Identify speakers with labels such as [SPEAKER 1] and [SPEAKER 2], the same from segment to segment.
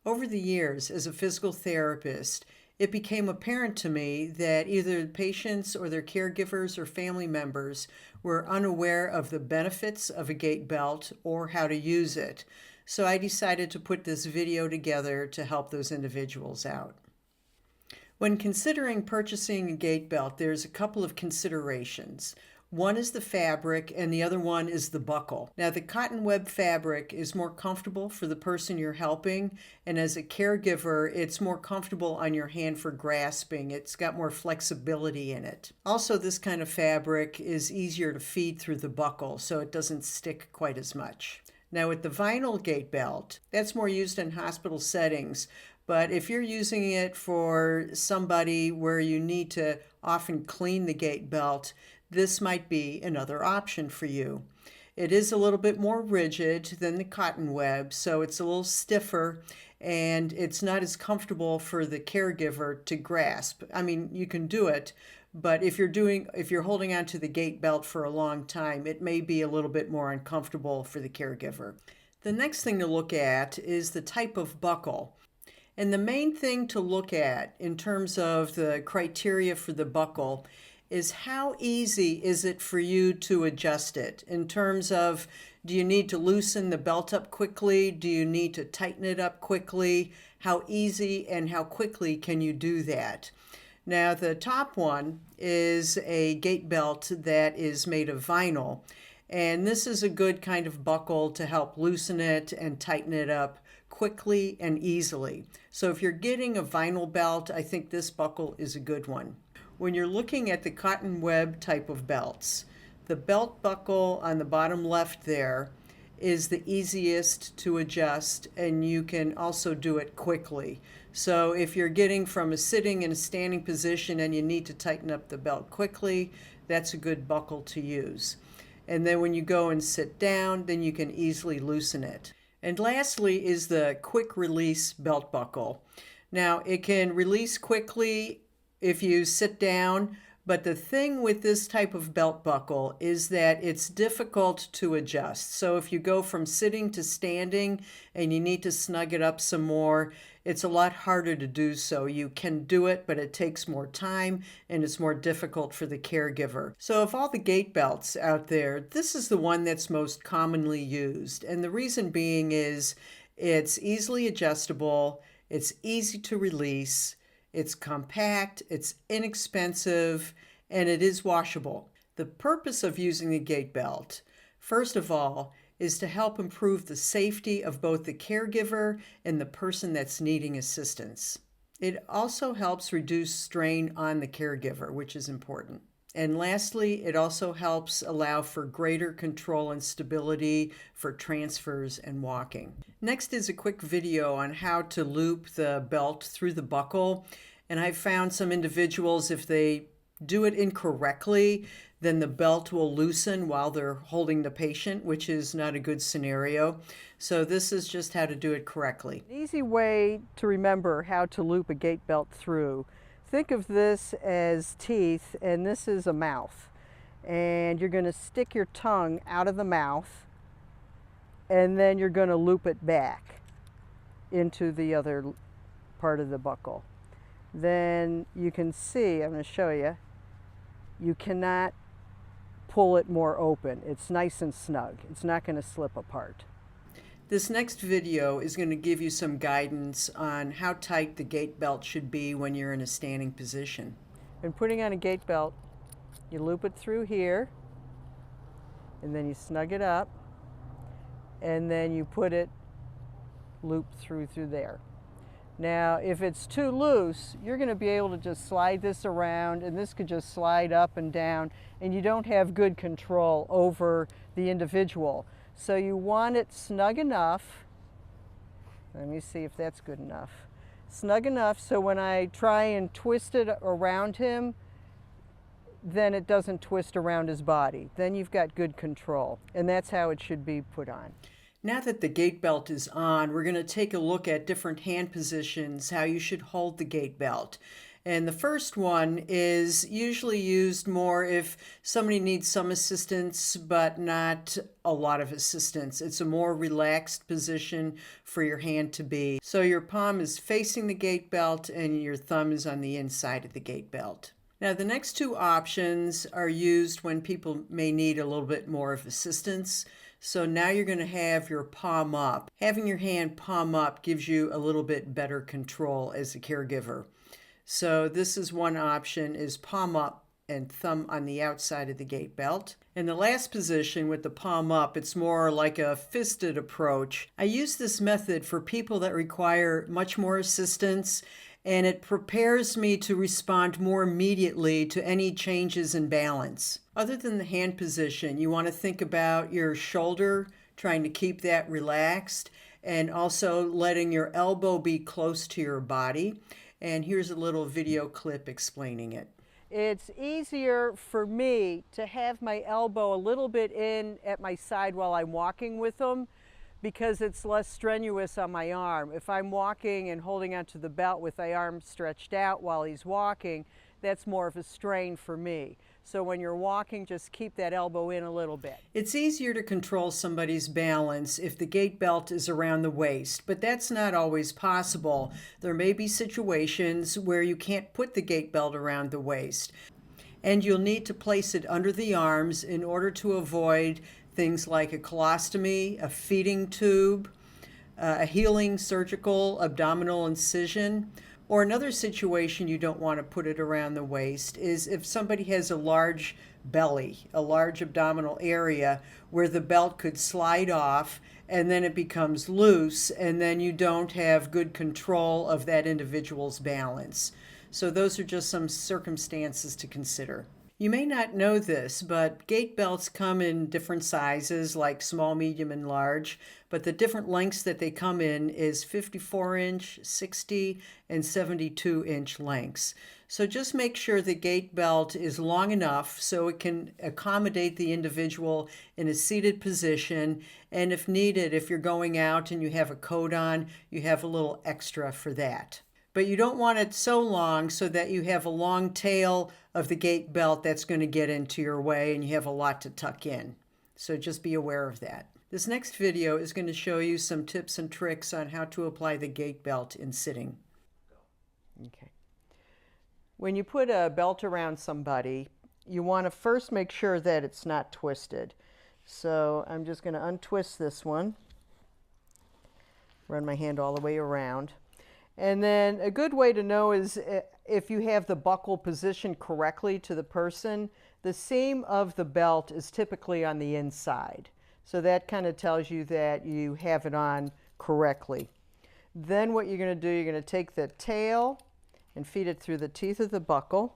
[SPEAKER 1] Over the years, as a physical therapist, it became apparent to me that either patients or their caregivers or family members were unaware of the benefits of a gait belt or how to use it. So I decided to put this video together to help those individuals out. When considering purchasing a gait belt, there's a couple of considerations. One is the fabric and the other one is the buckle. Now, the cotton web fabric is more comfortable for the person you're helping, and as a caregiver, it's more comfortable on your hand for grasping. It's got more flexibility in it. Also, this kind of fabric is easier to feed through the buckle, so it doesn't stick quite as much. Now, with the vinyl gait belt, that's more used in hospital settings. But if you're using it for somebody where you need to often clean the gait belt, this might be another option for you. It is a little bit more rigid than the cotton web, so it's a little stiffer and it's not as comfortable for the caregiver to grasp. I mean, you can do it, but if you're holding on to the gait belt for a long time, it may be a little bit more uncomfortable for the caregiver. The next thing to look at is the type of buckle. And the main thing to look at in terms of the criteria for the buckle is how easy is it for you to adjust it in terms of, do you need to loosen the belt up quickly? Do you need to tighten it up quickly? How easy and how quickly can you do that? Now, the top one is a gait belt that is made of vinyl, and this is a good kind of buckle to help loosen it and tighten it up quickly and easily. So if you're getting a vinyl belt, I think this buckle is a good one. When you're looking at the cotton web type of belts, the belt buckle on the bottom left there is the easiest to adjust, and you can also do it quickly. So if you're getting from a sitting and a standing position and you need to tighten up the belt quickly, that's a good buckle to use. And then when you go and sit down, then you can easily loosen it. And lastly is the quick release belt buckle. Now, it can release quickly if you sit down, but the thing with this type of belt buckle is that it's difficult to adjust. So if you go from sitting to standing and you need to snug it up some more, it's a lot harder to do so. You can do it, but it takes more time and it's more difficult for the caregiver. So of all the gait belts out there, this is the one that's most commonly used. And the reason being is it's easily adjustable, it's easy to release, it's compact, it's inexpensive, and it is washable. The purpose of using the gait belt, first of all, is to help improve the safety of both the caregiver and the person that's needing assistance. It also helps reduce strain on the caregiver, which is important. And lastly, it also helps allow for greater control and stability for transfers and walking. Next is a quick video on how to loop the belt through the buckle. And I've found some individuals, if they do it incorrectly, then the belt will loosen while they're holding the patient, which is not a good scenario. So this is just how to do it correctly. An easy way to remember how to loop a gait belt through. Think of this as teeth, and this is a mouth. And you're going to stick your tongue out of the mouth, and then you're going to loop it back into the other part of the buckle. Then you can see, I'm going to show you, you cannot pull it more open. It's nice and snug. It's not going to slip apart. This next video is going to give you some guidance on how tight the gait belt should be when you're in a standing position. When putting on a gait belt, you loop it through here, and then you snug it up, and then you put it looped through there. Now, if it's too loose, you're going to be able to just slide this around, and this could just slide up and down, and you don't have good control over the individual. So you want it snug enough. Let me see if that's good enough. Snug enough so when I try and twist it around him, then it doesn't twist around his body. Then you've got good control, and that's how it should be put on. Now that the gait belt is on, we're going to take a look at different hand positions, how you should hold the gait belt. And the first one is usually used more if somebody needs some assistance, but not a lot of assistance. It's a more relaxed position for your hand to be. So your palm is facing the gait belt and your thumb is on the inside of the gait belt. Now, the next two options are used when people may need a little bit more of assistance. So now you're going to have your palm up. Having your hand palm up gives you a little bit better control as a caregiver. So this is one option, is palm up and thumb on the outside of the gait belt. In the last position with the palm up, it's more like a fisted approach. I use this method for people that require much more assistance, and it prepares me to respond more immediately to any changes in balance. Other than the hand position, you want to think about your shoulder, trying to keep that relaxed, and also letting your elbow be close to your body. And here's a little video clip explaining it. It's easier for me to have my elbow a little bit in at my side while I'm walking with them because it's less strenuous on my arm. If I'm walking and holding onto the belt with my arm stretched out while he's walking, that's more of a strain for me. So when you're walking, just keep that elbow in a little bit. It's easier to control somebody's balance if the gait belt is around the waist, but that's not always possible. There may be situations where you can't put the gait belt around the waist, and you'll need to place it under the arms in order to avoid things like a colostomy, a feeding tube, a healing surgical abdominal incision. Or another situation you don't want to put it around the waist is if somebody has a large belly, a large abdominal area where the belt could slide off and then it becomes loose and then you don't have good control of that individual's balance. So those are just some circumstances to consider. You may not know this, but gait belts come in different sizes, like small, medium, and large, but the different lengths that they come in is 54-inch, 60, and 72-inch lengths. So just make sure the gait belt is long enough so it can accommodate the individual in a seated position, and if needed, if you're going out and you have a coat on, you have a little extra for that. But you don't want it so long so that you have a long tail of the gait belt that's going to get into your way and you have a lot to tuck in. So just be aware of that. This next video is going to show you some tips and tricks on how to apply the gait belt in sitting. Okay. When you put a belt around somebody, you want to first make sure that it's not twisted. So I'm just going to untwist this one, run my hand all the way around. And then a good way to know is if you have the buckle positioned correctly to the person, the seam of the belt is typically on the inside. So that kind of tells you that you have it on correctly. Then what you're going to do, you're going to take the tail and feed it through the teeth of the buckle.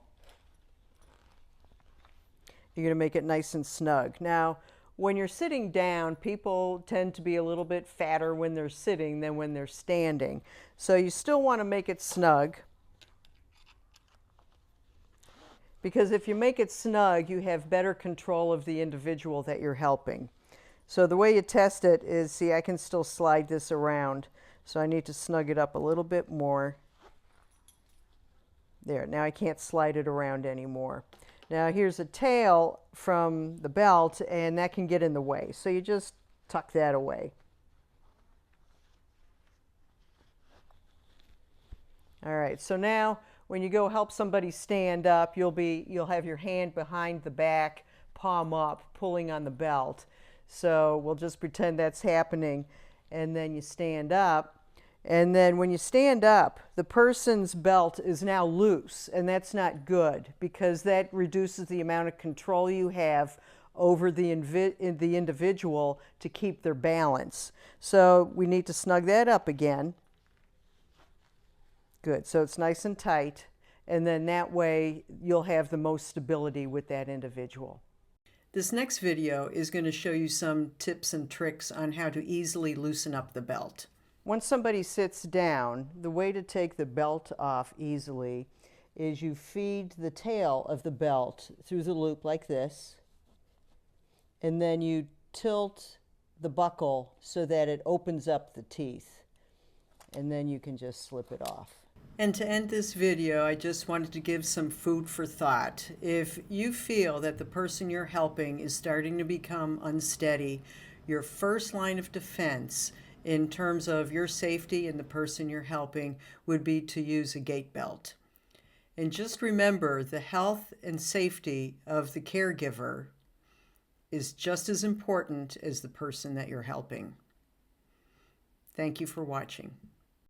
[SPEAKER 1] You're going to make it nice and snug. Now, when you're sitting down, people tend to be a little bit fatter when they're sitting than when they're standing. So you still want to make it snug, because if you make it snug, you have better control of the individual that you're helping. So the way you test it is, see, I can still slide this around. So I need to snug it up a little bit more. There, now I can't slide it around anymore. Now here's a tail from the belt, and that can get in the way. So you just tuck that away. All right, so now when you go help somebody stand up, you'll have your hand behind the back, palm up, pulling on the belt. So we'll just pretend that's happening, and then you stand up. And then when you stand up, the person's belt is now loose, and that's not good because that reduces the amount of control you have over the individual to keep their balance. So we need to snug that up again. Good, so it's nice and tight, and then that way you'll have the most stability with that individual. This next video is going to show you some tips and tricks on how to easily loosen up the belt. Once somebody sits down, the way to take the belt off easily is you feed the tail of the belt through the loop like this, and then you tilt the buckle so that it opens up the teeth, and then you can just slip it off. And to end this video, I just wanted to give some food for thought. If you feel that the person you're helping is starting to become unsteady, your first line of defense in terms of your safety and the person you're helping would be to use a gait belt. And just remember, the health and safety of the caregiver is just as important as the person that you're helping. Thank you for watching.